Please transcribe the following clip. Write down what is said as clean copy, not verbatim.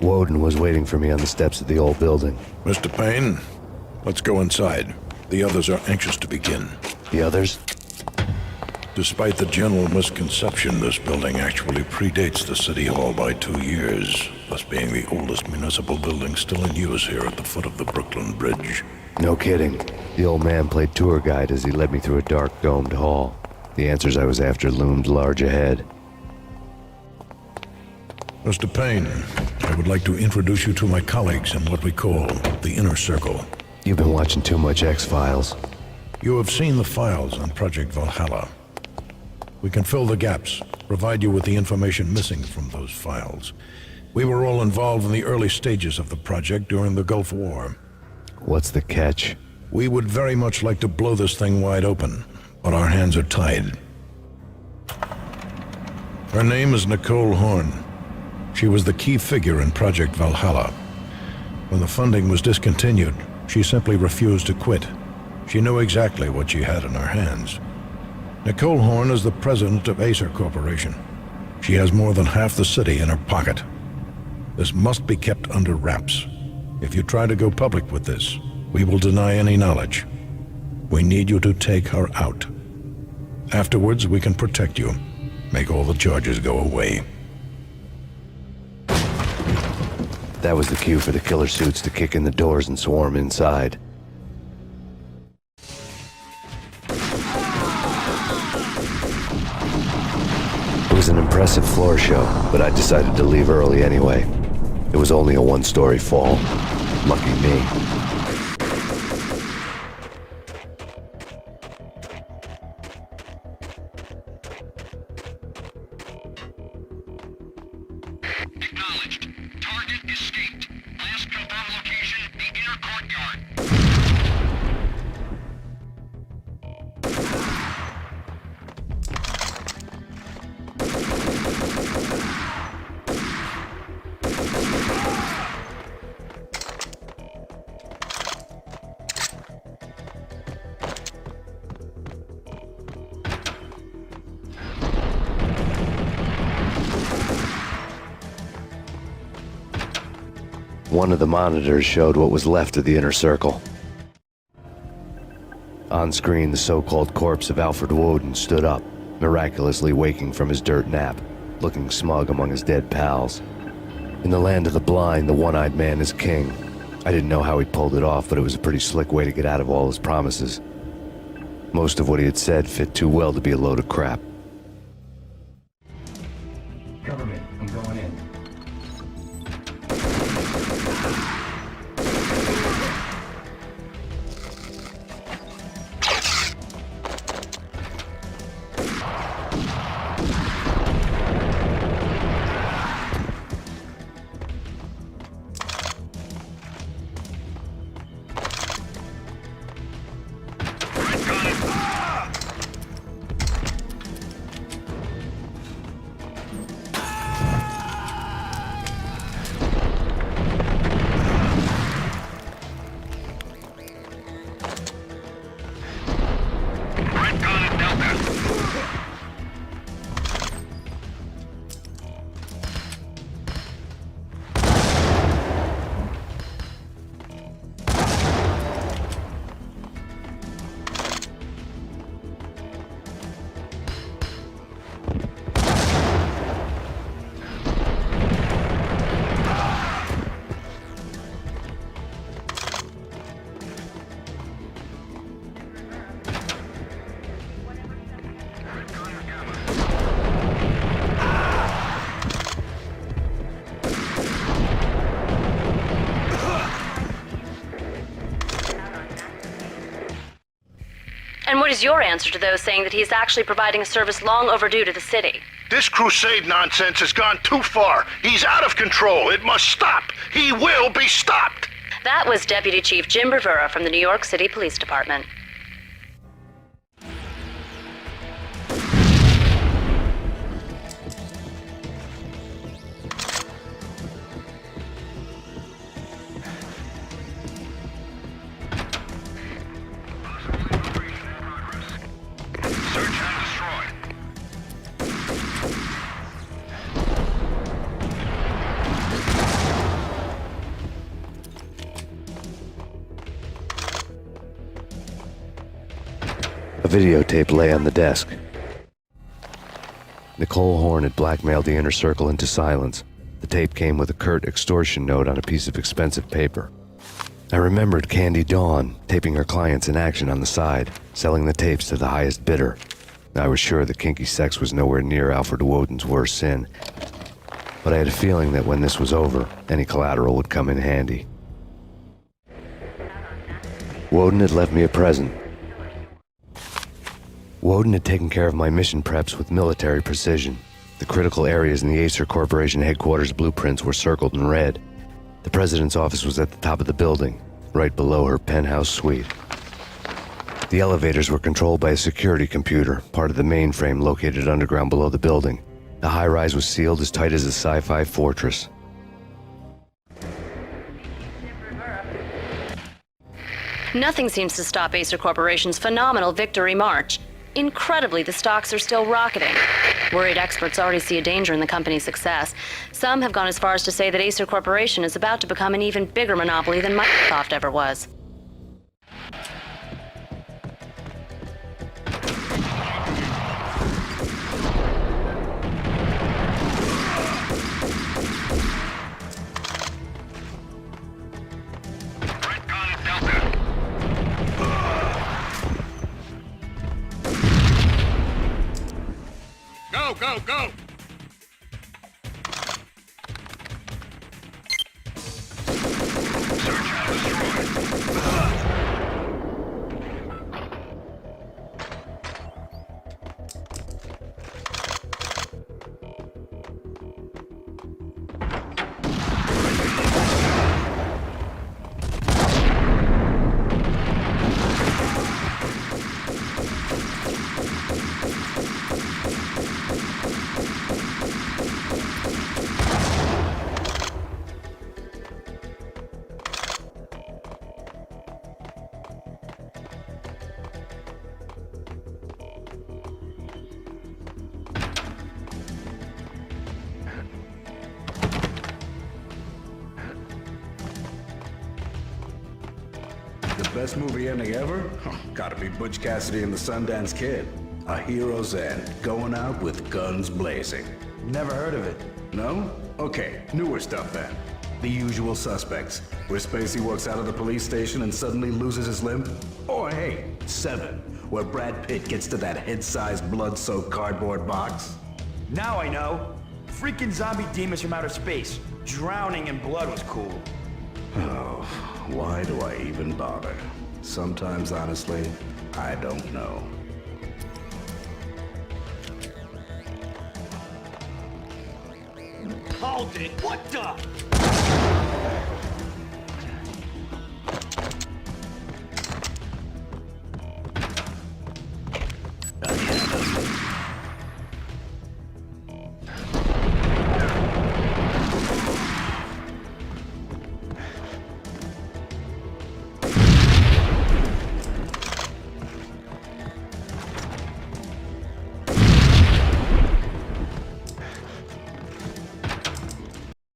Woden was waiting for me on the steps of the old building. Mr. Payne, let's go inside. The others are anxious to begin. The others? Despite the general misconception, this building actually predates the City Hall by 2 years, thus being the oldest municipal building still in use here at the foot of the Brooklyn Bridge. No kidding. The old man played tour guide as he led me through a dark, domed hall. The answers I was after loomed large ahead. Mr. Payne, I would like to introduce you to my colleagues in what we call the Inner Circle. You've been watching too much X-Files. You have seen the files on Project Valhalla. We can fill the gaps, provide you with the information missing from those files. We were all involved in the early stages of the project during the Gulf War. What's the catch? We would very much like to blow this thing wide open, but our hands are tied. Her name is Nicole Horn. She was the key figure in Project Valhalla. When the funding was discontinued, she simply refused to quit. She knew exactly what she had in her hands. Nicole Horn is the president of Acer Corporation. She has more than half the city in her pocket. This must be kept under wraps. If you try to go public with this, we will deny any knowledge. We need you to take her out. Afterwards, we can protect you. Make all the charges go away. That was the cue for the killer suits to kick in the doors and swarm inside. It was an impressive floor show, but I decided to leave early anyway. It was only a one-story fall. Lucky me. Acknowledged. Target escaped. Last confirmed location, the inner courtyard. One of the monitors showed what was left of the inner circle. On screen, the so-called corpse of Alfred Woden stood up, miraculously waking from his dirt nap, looking smug among his dead pals. In the land of the blind, the one-eyed man is king. I didn't know how he pulled it off, but it was a pretty slick way to get out of all his promises. Most of what he had said fit too well to be a load of crap. Cover me. I'm going in. And what is your answer to those saying that he is actually providing a service long overdue to the city? This crusade nonsense has gone too far. He's out of control. It must stop. He will be stopped. That was Deputy Chief Jim Rivera from the New York City Police Department. videotape lay on the desk. Nicole Horn had blackmailed the inner circle into silence. The tape came with a curt extortion note on a piece of expensive paper. I remembered Candy Dawn taping her clients in action on the side, selling the tapes to the highest bidder. I was sure that kinky sex was nowhere near Alfred Woden's worst sin, but I had a feeling that when this was over, any collateral would come in handy. Woden had left me a present. Woden had taken care of my mission preps with military precision. The critical areas in the Acer Corporation headquarters blueprints were circled in red. The president's office was at the top of the building, right below her penthouse suite. The elevators were controlled by a security computer, part of the mainframe located underground below the building. The high-rise was sealed as tight as a sci-fi fortress. Nothing seems to stop Acer Corporation's phenomenal victory march. Incredibly, the stocks are still rocketing. Worried experts already see a danger in the company's success. Some have gone as far as to say that Acer Corporation is about to become an even bigger monopoly than Microsoft ever was. Go, go, go! Search and destroy. The best movie ending ever? Gotta be Butch Cassidy and the Sundance Kid. A hero's end, going out with guns blazing. Never heard of it. No? Okay, newer stuff then. The Usual Suspects, where Spacey walks out of the police station and suddenly loses his limb. Or hey, Seven, where Brad Pitt gets to that head-sized blood-soaked cardboard box. Now I know. Freaking zombie demons from outer space. Drowning in blood was cool. Oh, why do I even bother? Sometimes, honestly, I don't know. Hold it! What the?